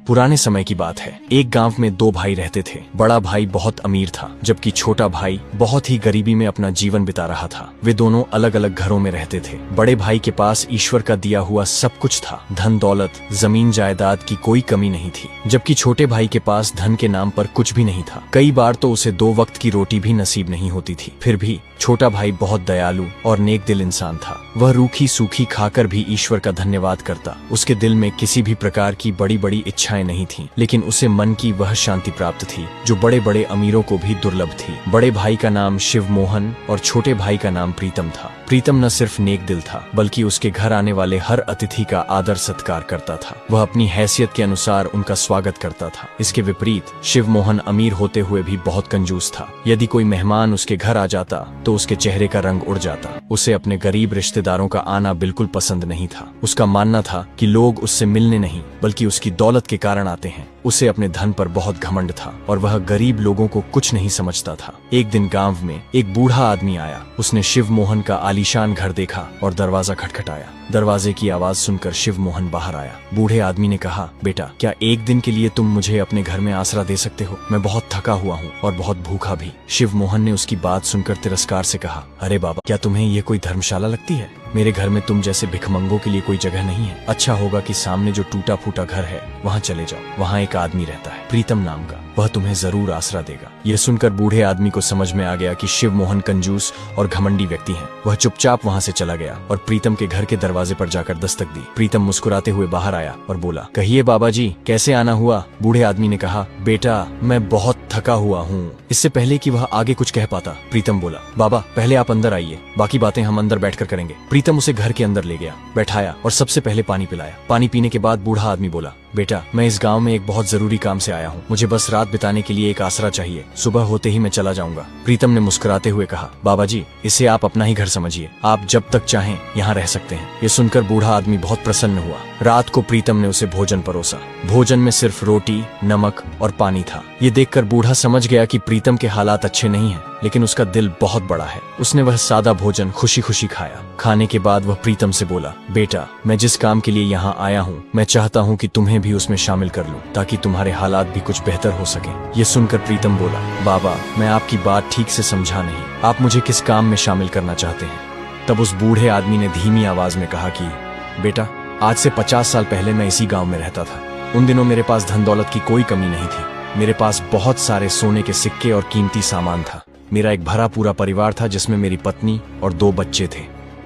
पुराने समय की बात है। एक गांव में दो भाई रहते थे। बड़ा भाई बहुत अमीर था, जबकि छोटा भाई बहुत ही गरीबी में अपना जीवन बिता रहा था। वे दोनों अलग अलग घरों में रहते थे। बड़े भाई के पास ईश्वर का दिया हुआ सब कुछ था, धन दौलत, जमीन जायदाद की कोई कमी नहीं थी, जबकि छोटे भाई के पास धन के नाम पर कुछ भी नहीं था। कई बार तो उसे 2 वक्त की रोटी भी नसीब नहीं होती थी। फिर भी छोटा भाई बहुत दयालु और नेक दिल इंसान था। वह रूखी सूखी खाकर भी ईश्वर का धन्यवाद करता। उसके दिल में किसी भी प्रकार की बड़ी बड़ी इच्छाएं नहीं थीं, लेकिन उसे मन की वह शांति प्राप्त थी जो बड़े बड़े अमीरों को भी दुर्लभ थी। बड़े भाई का नाम शिव मोहन और छोटे भाई का नाम प्रीतम था। प्रीतम न सिर्फ नेक दिल था, बल्कि उसके घर आने वाले हर अतिथि का आदर सत्कार करता था। वह अपनी हैसियत के अनुसार उनका स्वागत करता था। इसके विपरीत शिव मोहन अमीर होते हुए भी बहुत कंजूस था। यदि कोई मेहमान उसके घर आ जाता तो उसके चेहरे का रंग उड़ जाता। उसे अपने गरीब रिश्तेदारों का आना बिल्कुल पसंद नहीं था। उसका मानना था कि लोग उससे मिलने नहीं बल्कि उसकी दौलत के कारण आते हैं। उसे अपने धन पर बहुत घमंड था और वह गरीब लोगों को कुछ नहीं समझता था। एक दिन गांव में एक बूढ़ा आदमी आया। उसने शिव मोहन का आलीशान घर देखा और दरवाजा खटखटाया। दरवाजे की आवाज सुनकर शिव मोहन बाहर आया। बूढ़े आदमी ने कहा, बेटा, क्या एक दिन के लिए तुम मुझे अपने घर में आसरा दे सकते हो? मैं बहुत थका हुआ हूँ और बहुत भूखा भी। शिव मोहन ने उसकी बात सुनकर तिरस्कार से कहा, अरे बाबा, क्या तुम्हें ये कोई धर्मशाला लगती है? मेरे घर में तुम जैसे भिखमंगों के लिए कोई जगह नहीं है। अच्छा होगा कि सामने जो टूटा फूटा घर है वहाँ चले जाओ। वहाँ एक आदमी रहता है, प्रीतम नाम का, वह तुम्हें जरूर आसरा देगा। यह सुनकर बूढ़े आदमी को समझ में आ गया कि शिव मोहन कंजूस और घमंडी व्यक्ति हैं। वह चुपचाप वहाँ से चला गया और प्रीतम के घर के दरवाजे पर जाकर दस्तक दी। प्रीतम मुस्कुराते हुए बाहर आया और बोला, कहिए बाबा जी, कैसे आना हुआ? बूढ़े आदमी ने कहा, बेटा, मैं बहुत थका हुआ हूँ। इससे पहले कि वह आगे कुछ कह पाता, प्रीतम बोला, बाबा, पहले आप अंदर आइए, बाकी बातें हम अंदर बैठकर करेंगे। प्रीतम उसे घर के अंदर ले गया, बैठाया और सबसे पहले पानी पिलाया। पानी पीने के बाद बूढ़ा आदमी बोला, बेटा, मैं इस गांव में एक बहुत जरूरी काम से आया हूँ। मुझे बस रात बिताने के लिए एक आसरा चाहिए। सुबह होते ही मैं चला जाऊंगा। प्रीतम ने मुस्कुराते हुए कहा, बाबा जी, इसे आप अपना ही घर समझिए। आप जब तक चाहें यहाँ रह सकते हैं। ये सुनकर बूढ़ा आदमी बहुत प्रसन्न हुआ। रात को प्रीतम ने उसे भोजन परोसा। भोजन में सिर्फ रोटी, नमक और पानी था। ये देखकर बूढ़ा समझ गया कि प्रीतम के हालात अच्छे नहीं हैं, लेकिन उसका दिल बहुत बड़ा है। उसने वह सादा भोजन खुशी खुशी खाया। खाने के बाद वह प्रीतम से बोला, बेटा, मैं जिस काम के लिए यहाँ आया हूँ, मैं चाहता हूँ कि तुम्हें भी उसमें शामिल कर लूँ, ताकि तुम्हारे हालात भी कुछ बेहतर हो सके। ये सुनकर प्रीतम बोला, बाबा, मैं आपकी बात ठीक से समझा नहीं। आप मुझे किस काम में शामिल करना चाहते हैं? तब उस बूढ़े आदमी ने धीमी आवाज में कहा कि बेटा, आज से 50 साल पहले मैं इसी गाँव में रहता था। उन दिनों मेरे पास धन दौलत की कोई कमी नहीं थी। मेरे पास बहुत सारे सोने के सिक्के और कीमती सामान था। मेरा एक भरा पूरा परिवार था जिसमें मेरी पत्नी और 2 बच्चे थे।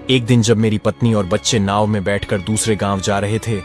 एक दिन जब मेरी पत्नी और बच्चे नाव में बैठकर दूसरे गांव जा रहे थे,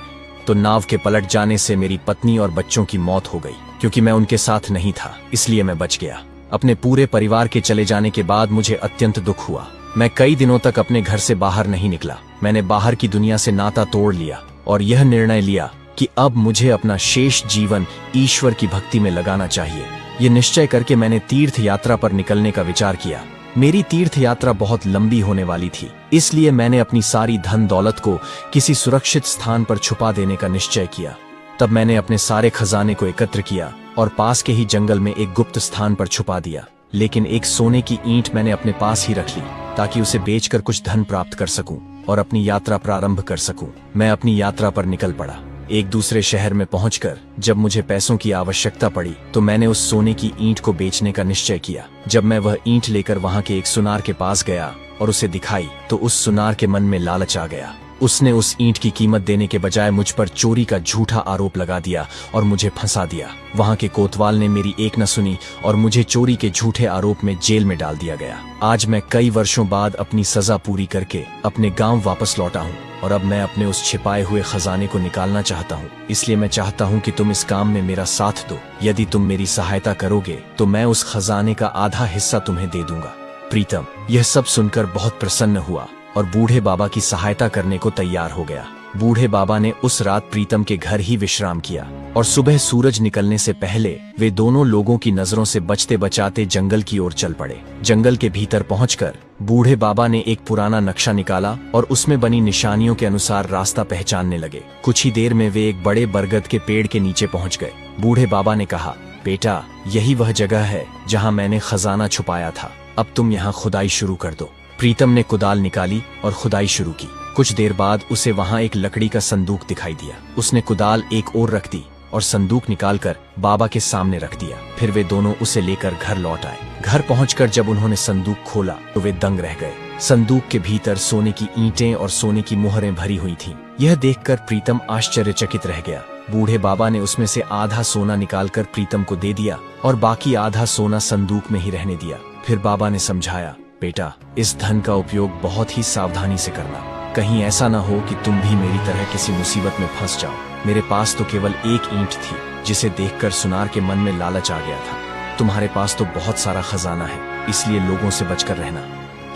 तो नाव के पलट जाने से मेरी पत्नी और बच्चों की मौत हो गई। क्योंकि मैं उनके साथ नहीं था, इसलिए मैं बच गया। अपने पूरे परिवार के चले जाने के बाद मुझे अत्यंत दुख हुआ। मैं कई दिनों तक अपने घर से बाहर नहीं निकला। मैंने बाहर की दुनिया से नाता तोड़ लिया और यह निर्णय लिया कि अब मुझे अपना शेष जीवन ईश्वर की भक्ति में लगाना चाहिए। ये निश्चय करके मैंने तीर्थ यात्रा पर निकलने का विचार किया। मेरी तीर्थ यात्रा बहुत लंबी होने वाली थी, इसलिए मैंने अपनी सारी धन दौलत को किसी सुरक्षित स्थान पर छुपा देने का निश्चय किया। तब मैंने अपने सारे खजाने को एकत्र किया और पास के ही जंगल में एक गुप्त स्थान पर छुपा दिया। लेकिन एक सोने की ईंट मैंने अपने पास ही रख ली, ताकि उसे बेचकर कुछ धन प्राप्त कर सकूं और अपनी यात्रा प्रारंभ कर सकूं। मैं अपनी यात्रा पर निकल पड़ा। एक दूसरे शहर में पहुंचकर जब मुझे पैसों की आवश्यकता पड़ी, तो मैंने उस सोने की ईंट को बेचने का निश्चय किया। जब मैं वह ईंट लेकर वहां के एक सुनार के पास गया और उसे दिखाई, तो उस सुनार के मन में लालच आ गया। उसने उस ईंट की कीमत देने के बजाय मुझ पर चोरी का झूठा आरोप लगा दिया और मुझे फंसा दिया। वहां के कोतवाल ने मेरी एक न सुनी और मुझे चोरी के झूठे आरोप में जेल में डाल दिया गया। आज मैं कई वर्षों बाद अपनी सजा पूरी करके अपने गांव वापस लौटा हूं और अब मैं अपने उस छिपाए हुए खजाने को निकालना चाहता हूं। इसलिए मैं चाहता हूं कि तुम इस काम में मेरा साथ दो। यदि तुम मेरी सहायता करोगे तो मैं उस खजाने का आधा हिस्सा तुम्हें दे दूंगा। प्रीतम यह सब सुनकर बहुत प्रसन्न हुआ और बूढ़े बाबा की सहायता करने को तैयार हो गया। बूढ़े बाबा ने उस रात प्रीतम के घर ही विश्राम किया और सुबह सूरज निकलने से पहले वे दोनों लोगों की नजरों से बचते बचाते जंगल की ओर चल पड़े। जंगल के भीतर पहुंचकर बूढ़े बाबा ने एक पुराना नक्शा निकाला और उसमें बनी निशानियों के अनुसार रास्ता पहचानने लगे। कुछ ही देर में वे एक बड़े बरगद के पेड़ के नीचे पहुंच गए। बूढ़े बाबा ने कहा, बेटा, यही वह जगह है जहां मैंने खजाना छुपाया था। अब तुम यहाँ खुदाई शुरू कर दो। प्रीतम ने कुदाल निकाली और खुदाई शुरू की। कुछ देर बाद उसे वहां एक लकड़ी का संदूक दिखाई दिया। उसने कुदाल एक ओर रख दी और संदूक निकालकर बाबा के सामने रख दिया। फिर वे दोनों उसे लेकर घर लौट आए। घर पहुंचकर जब उन्होंने संदूक खोला तो वे दंग रह गए। संदूक के भीतर सोने की ईंटें और सोने की मुहरें भरी हुई थीं। यह देखकर प्रीतम आश्चर्यचकित रह गया। बूढ़े बाबा ने उसमें से आधा सोना निकालकर प्रीतम को दे दिया और बाकी आधा सोना संदूक में ही रहने दिया। फिर बाबा ने समझाया, बेटा, इस धन का उपयोग बहुत ही सावधानी से करना। कहीं ऐसा ना हो कि तुम भी मेरी तरह किसी मुसीबत में फंस जाओ। मेरे पास तो केवल एक ईंट थी जिसे देखकर सुनार के मन में लालच आ गया था। तुम्हारे पास तो बहुत सारा खजाना है, इसलिए लोगों से बचकर रहना।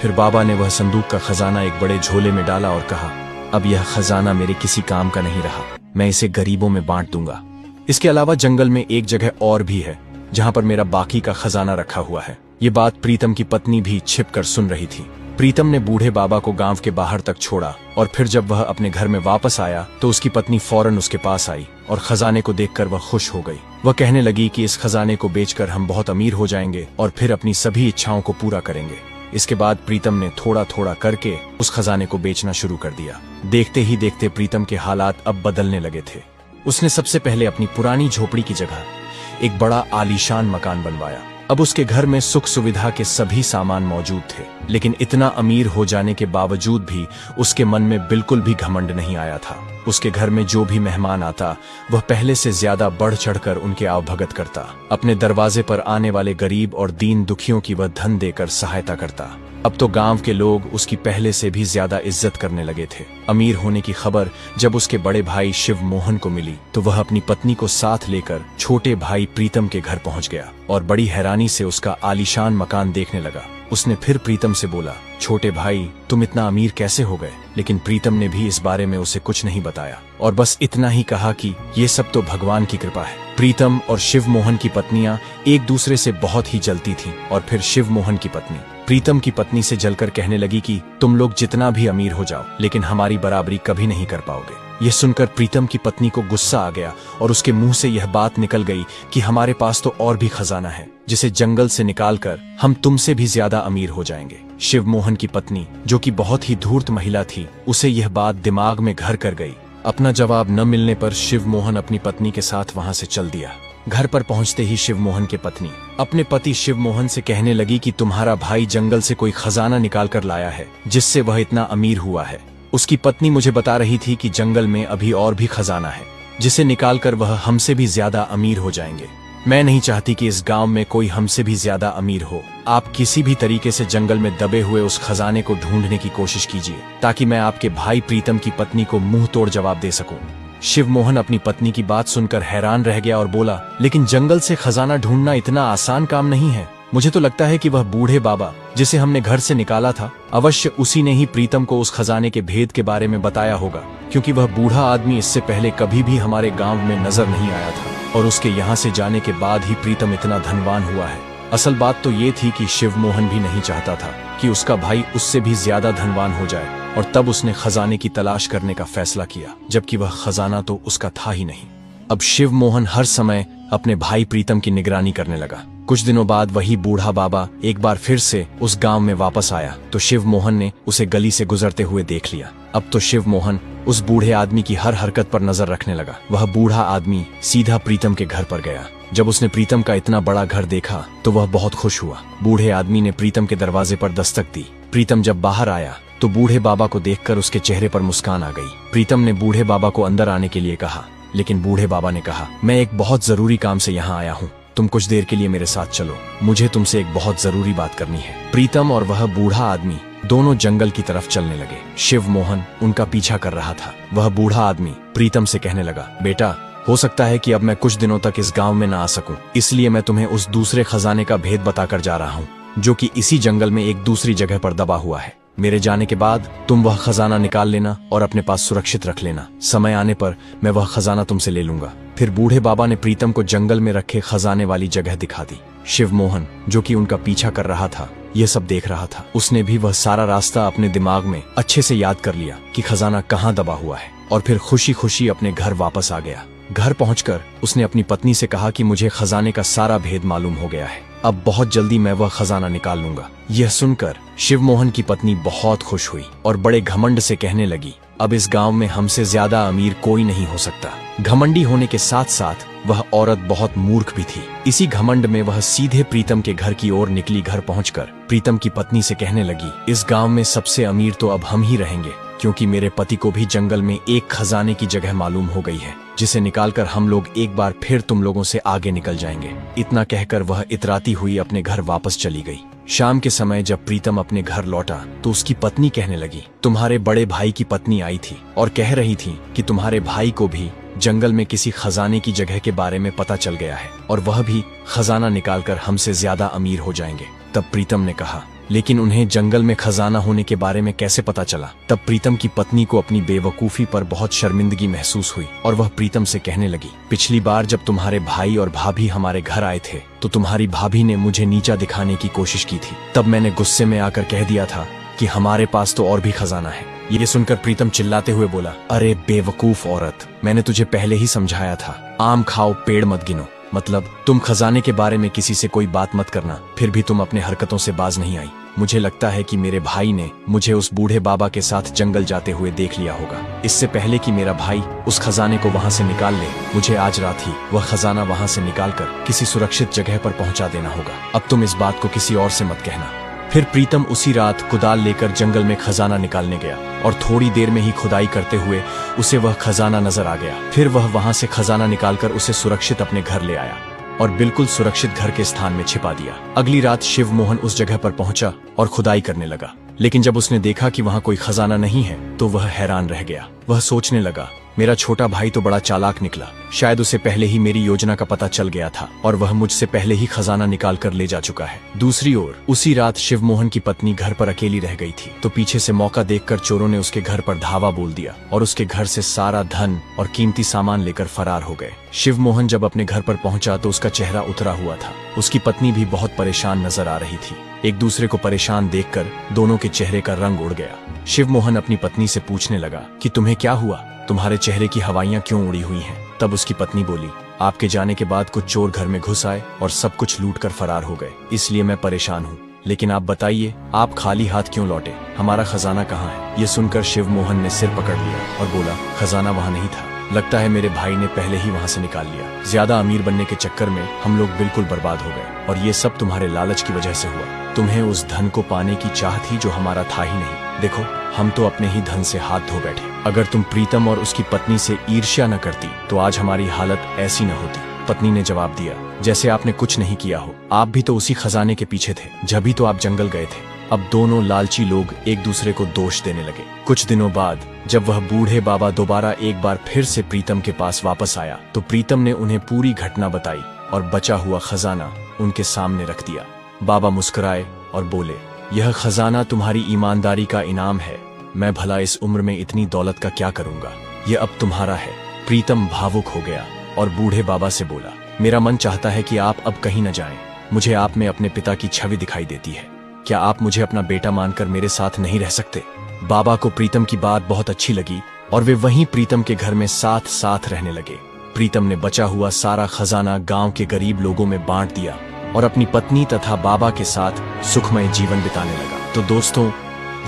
फिर बाबा ने वह संदूक का खजाना एक बड़े झोले में डाला और कहा, अब यह खजाना मेरे किसी काम का नहीं रहा, मैं इसे गरीबों में बांट दूंगा। इसके अलावा जंगल में एक जगह और भी है जहां पर मेरा बाकी का खजाना रखा हुआ है। ये बात प्रीतम की पत्नी भी छिपकर सुन रही थी। प्रीतम ने बूढ़े बाबा को गांव के बाहर तक छोड़ा और फिर जब वह अपने घर में वापस आया तो उसकी पत्नी फौरन उसके पास आई और खजाने को देखकर वह खुश हो गई। वह कहने लगी कि इस खजाने को बेचकर हम बहुत अमीर हो जाएंगे और फिर अपनी सभी इच्छाओं को पूरा करेंगे। इसके बाद प्रीतम ने थोड़ा थोड़ा करके उस खजाने को बेचना शुरू कर दिया। देखते ही देखते प्रीतम के हालात अब बदलने लगे थे। उसने सबसे पहले अपनी पुरानी झोपड़ी की जगह एक बड़ा आलीशान मकान बनवाया। अब उसके घर में सुख सुविधा के सभी सामान मौजूद थे, लेकिन इतना अमीर हो जाने के बावजूद भी उसके मन में बिल्कुल भी घमंड नहीं आया था। उसके घर में जो भी मेहमान आता वह पहले से ज्यादा बढ़ चढ़कर उनके आवभगत करता। अपने दरवाजे पर आने वाले गरीब और दीन दुखियों की वह धन देकर सहायता करता। अब तो गांव के लोग उसकी पहले से भी ज्यादा इज्जत करने लगे थे। अमीर होने की खबर जब उसके बड़े भाई शिव मोहन को मिली तो वह अपनी पत्नी को साथ लेकर छोटे भाई प्रीतम के घर पहुंच गया और बड़ी हैरानी से उसका आलीशान मकान देखने लगा। उसने फिर प्रीतम से बोला, छोटे भाई, तुम इतना अमीर कैसे हो गए? लेकिन प्रीतम ने भी इस बारे में उसे कुछ नहीं बताया और बस इतना ही कहा कि ये सब तो भगवान की कृपा है। प्रीतम और शिव मोहन की पत्नियां एक दूसरे से बहुत ही जलती थीं और फिर शिव मोहन की पत्नी प्रीतम की पत्नी से जलकर कहने लगी कि तुम लोग जितना भी अमीर हो जाओ लेकिन हमारी बराबरी कभी नहीं कर पाओगे। यह सुनकर प्रीतम की पत्नी को गुस्सा आ गया और उसके मुंह से यह बात निकल गई कि हमारे पास तो और भी खजाना है जिसे जंगल से निकालकर हम तुमसे भी ज्यादा अमीर हो जाएंगे। शिव मोहन की पत्नी, जो कि बहुत ही धूर्त महिला थी, उसे यह बात दिमाग में घर कर गई। अपना जवाब न मिलने पर शिव मोहन अपनी पत्नी के साथ वहां से चल दिया। घर पर पहुंचते ही शिव मोहन की पत्नी अपने पति शिव मोहन से कहने लगी कि तुम्हारा भाई जंगल से कोई खजाना निकाल कर लाया है जिससे वह इतना अमीर हुआ है। उसकी पत्नी मुझे बता रही थी कि जंगल में अभी और भी खजाना है जिसे निकालकर वह हमसे भी ज्यादा अमीर हो जाएंगे। मैं नहीं चाहती कि इस गांव में कोई हमसे भी ज्यादा अमीर हो। आप किसी भी तरीके से जंगल में दबे हुए उस खजाने को ढूंढने की कोशिश कीजिए ताकि मैं आपके भाई प्रीतम की पत्नी को मुंह तोड़ जवाब दे सकूं। शिव मोहन अपनी पत्नी की बात सुनकर हैरान रह गया और बोला, लेकिन जंगल से खजाना ढूंढना इतना आसान काम नहीं है। मुझे तो लगता है कि वह बूढ़े बाबा जिसे हमने घर से निकाला था, अवश्य उसी ने ही प्रीतम को उस खजाने के भेद के बारे में बताया होगा, क्योंकि वह बूढ़ा आदमी इससे पहले कभी भी हमारे गांव में नजर नहीं आया था और उसके यहाँ से जाने के बाद ही प्रीतम इतना धनवान हुआ है। असल बात तो ये थी कि शिव मोहन भी नहीं चाहता था कि उसका भाई उससे भी ज्यादा धनवान हो जाए और तब उसने खजाने की तलाश करने का फैसला किया, जबकि वह खजाना तो उसका था ही नहीं। अब शिव मोहन हर समय अपने भाई प्रीतम की निगरानी करने लगा। कुछ दिनों बाद वही बूढ़ा बाबा एक बार फिर से उस गांव में वापस आया तो शिव मोहन ने उसे गली से गुजरते हुए देख लिया। अब तो शिव मोहन उस बूढ़े आदमी की हर हरकत पर नजर रखने लगा। वह बूढ़ा आदमी सीधा प्रीतम के घर पर गया। जब उसने प्रीतम का इतना बड़ा घर देखा तो वह बहुत खुश हुआ। बूढ़े आदमी ने प्रीतम के दरवाजे पर दस्तक दी। प्रीतम जब बाहर आया तो बूढ़े बाबा को देखकर उसके चेहरे पर मुस्कान आ गई। प्रीतम ने बूढ़े बाबा को अंदर आने के लिए कहा, लेकिन बूढ़े बाबा ने कहा, मैं एक बहुत जरूरी काम से यहाँ आया हूँ, तुम कुछ देर के लिए मेरे साथ चलो, मुझे तुमसे एक बहुत जरूरी बात करनी है। प्रीतम और वह बूढ़ा आदमी दोनों जंगल की तरफ चलने लगे। शिव मोहन उनका पीछा कर रहा था। वह बूढ़ा आदमी प्रीतम से कहने लगा, बेटा, हो सकता है कि अब मैं कुछ दिनों तक इस गांव में ना आ सकूं, इसलिए मैं तुम्हें उस दूसरे खजाने का भेद बताकर जा रहा हूं, जो कि इसी जंगल में एक दूसरी जगह पर दबा हुआ है। मेरे जाने के बाद तुम वह खजाना निकाल लेना और अपने पास सुरक्षित रख लेना। समय आने पर मैं वह खजाना तुमसे ले लूंगा। फिर बूढ़े बाबा ने प्रीतम को जंगल में रखे खजाने वाली जगह दिखा दी। शिव मोहन, जो कि उनका पीछा कर रहा था, यह सब देख रहा था। उसने भी वह सारा रास्ता अपने दिमाग में अच्छे से याद कर लिया कि खजाना कहाँ दबा हुआ है और फिर खुशी खुशी अपने घर वापस आ गया। घर पहुंचकर उसने अपनी पत्नी से कहा कि मुझे खजाने का सारा भेद मालूम हो गया है, अब बहुत जल्दी मैं वह खजाना निकाल लूंगा। यह सुनकर शिव मोहन की पत्नी बहुत खुश हुई और बड़े घमंड से कहने लगी अब इस गांव में हमसे ज्यादा अमीर कोई नहीं हो सकता। घमंडी होने के साथ साथ वह औरत बहुत मूर्ख भी थी। इसी घमंड में वह सीधे प्रीतम के घर की ओर निकली। घर पहुंचकर प्रीतम की पत्नी से कहने लगी, इस गांव में सबसे अमीर तो अब हम ही रहेंगे, क्योंकि मेरे पति को भी जंगल में एक खजाने की जगह मालूम हो गई है, जिसे निकालकर हम लोग एक बार फिर तुम लोगों से आगे निकल जाएंगे। इतना कहकर वह इतराती हुई अपने घर वापस चली गई। शाम के समय जब प्रीतम अपने घर लौटा तो उसकी पत्नी कहने लगी, तुम्हारे बड़े भाई की पत्नी आई थी और कह रही थी कि तुम्हारे भाई को भी जंगल में किसी खजाने की जगह के बारे में पता चल गया है और वह भी खजाना निकालकर हमसे ज्यादा अमीर हो जाएंगे। तब प्रीतम ने कहा, लेकिन उन्हें जंगल में खजाना होने के बारे में कैसे पता चला? तब प्रीतम की पत्नी को अपनी बेवकूफी पर बहुत शर्मिंदगी महसूस हुई और वह प्रीतम से कहने लगी, पिछली बार जब तुम्हारे भाई और भाभी हमारे घर आए थे तो तुम्हारी भाभी ने मुझे नीचा दिखाने की कोशिश की थी। तब मैंने गुस्से में आकर कह दिया था कि हमारे पास तो और भी खजाना है। ये सुनकर प्रीतम चिल्लाते हुए बोला, अरे बेवकूफ औरत, मैंने तुझे पहले ही समझाया था, आम खाओ पेड़ मत गिनो। मतलब तुम खजाने के बारे में किसी से कोई बात मत करना, फिर भी तुम अपने हरकतों से बाज नहीं आई। मुझे लगता है कि मेरे भाई ने मुझे उस बूढ़े बाबा के साथ जंगल जाते हुए देख लिया होगा। इससे पहले कि मेरा भाई उस खजाने को वहां से निकाल ले, मुझे आज रात ही वह खजाना वहां से निकालकर किसी सुरक्षित जगह पर पहुंचा देना होगा। अब तुम इस बात को किसी और से मत कहना। फिर प्रीतम उसी रात कुदाल लेकर जंगल में खजाना निकालने गया और थोड़ी देर में ही खुदाई करते हुए उसे वह खजाना नजर आ गया। फिर वह वहां से खजाना निकालकर उसे सुरक्षित अपने घर ले आया और बिल्कुल सुरक्षित घर के स्थान में छिपा दिया। अगली रात शिव मोहन उस जगह पर पहुंचा और खुदाई करने लगा, लेकिन जब उसने देखा कि वहां कोई खजाना नहीं है तो वह हैरान रह गया। वह सोचने लगा, मेरा छोटा भाई तो बड़ा चालाक निकला, शायद उसे पहले ही मेरी योजना का पता चल गया था और वह मुझसे पहले ही खजाना निकाल कर ले जा चुका है। दूसरी ओर उसी रात शिवमोहन की पत्नी घर पर अकेली रह गई थी, तो पीछे से मौका देखकर चोरों ने उसके घर पर धावा बोल दिया और उसके घर से सारा धन और कीमती सामान लेकर फरार हो गए। शिवमोहन जब अपने घर पर पहुंचा तो उसका चेहरा उतरा हुआ था। उसकी पत्नी भी बहुत परेशान नजर आ रही थी। एक दूसरे को परेशान देखकर दोनों के चेहरे का रंग उड़ गया। शिवमोहन अपनी पत्नी से पूछने लगा कि तुम्हें क्या हुआ, तुम्हारे चेहरे की हवाइयां क्यों उड़ी हुई हैं? तब उसकी पत्नी बोली, आपके जाने के बाद कुछ चोर घर में घुस आए और सब कुछ लूट कर फरार हो गए, इसलिए मैं परेशान हूँ। लेकिन आप बताइए, आप खाली हाथ क्यों लौटे? हमारा खजाना कहाँ है? ये सुनकर शिवमोहन ने सिर पकड़ लिया और बोला, खजाना वहाँ नहीं था, लगता है मेरे भाई ने पहले ही वहाँ से निकाल लिया। ज्यादा अमीर बनने के चक्कर में हम लोग बिल्कुल बर्बाद हो गए और ये सब तुम्हारे लालच की वजह से हुआ। तुम्हें उस धन को पाने की चाह थी जो हमारा था ही नहीं। देखो, हम तो अपने ही धन से हाथ धो बैठे। अगर तुम प्रीतम और उसकी पत्नी से ईर्ष्या न करती तो आज हमारी हालत ऐसी न होती। पत्नी ने जवाब दिया, जैसे आपने कुछ नहीं किया हो, आप भी तो उसी खजाने के पीछे थे, जब भी तो आप जंगल गए थे। अब दोनों लालची लोग एक दूसरे को दोष देने लगे। कुछ दिनों बाद जब वह बूढ़े बाबा दोबारा एक बार फिर से प्रीतम के पास वापस आया तो प्रीतम ने उन्हें पूरी घटना बताई और बचा हुआ खजाना उनके सामने रख दिया। बाबा मुस्कुराए और बोले, यह खजाना तुम्हारी ईमानदारी का इनाम है। मैं भला इस उम्र में इतनी दौलत का क्या करूंगा, यह अब तुम्हारा है। प्रीतम भावुक हो गया और बूढ़े बाबा से बोला, मेरा मन चाहता है कि आप अब कहीं न जाएं। मुझे आप में अपने पिता की छवि दिखाई देती है। क्या आप मुझे अपना बेटा मानकर मेरे साथ नहीं रह सकते? बाबा को प्रीतम की बात बहुत अच्छी लगी और वे वहीं प्रीतम के घर में साथ साथ रहने लगे। प्रीतम ने बचा हुआ सारा खजाना गांव के गरीब लोगों में बांट दिया और अपनी पत्नी तथा बाबा के साथ सुखमय जीवन बिताने लगा। तो दोस्तों,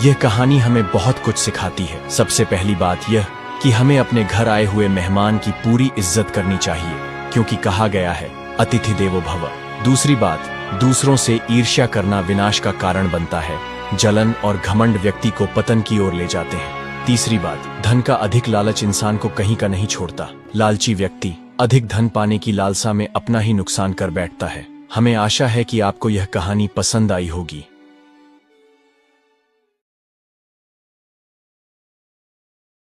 यह कहानी हमें बहुत कुछ सिखाती है। सबसे पहली बात यह कि हमें अपने घर आए हुए मेहमान की पूरी इज्जत करनी चाहिए, क्योंकि कहा गया है अतिथि देवो भव। दूसरी बात, दूसरों से ईर्ष्या करना विनाश का कारण बनता है। जलन और घमंड व्यक्ति को पतन की ओर ले जाते हैं। तीसरी बात, धन का अधिक लालच इंसान को कहीं का नहीं छोड़ता। लालची व्यक्ति अधिक धन पाने की लालसा में अपना ही नुकसान कर बैठता है। हमें आशा है कि आपको यह कहानी पसंद आई होगी।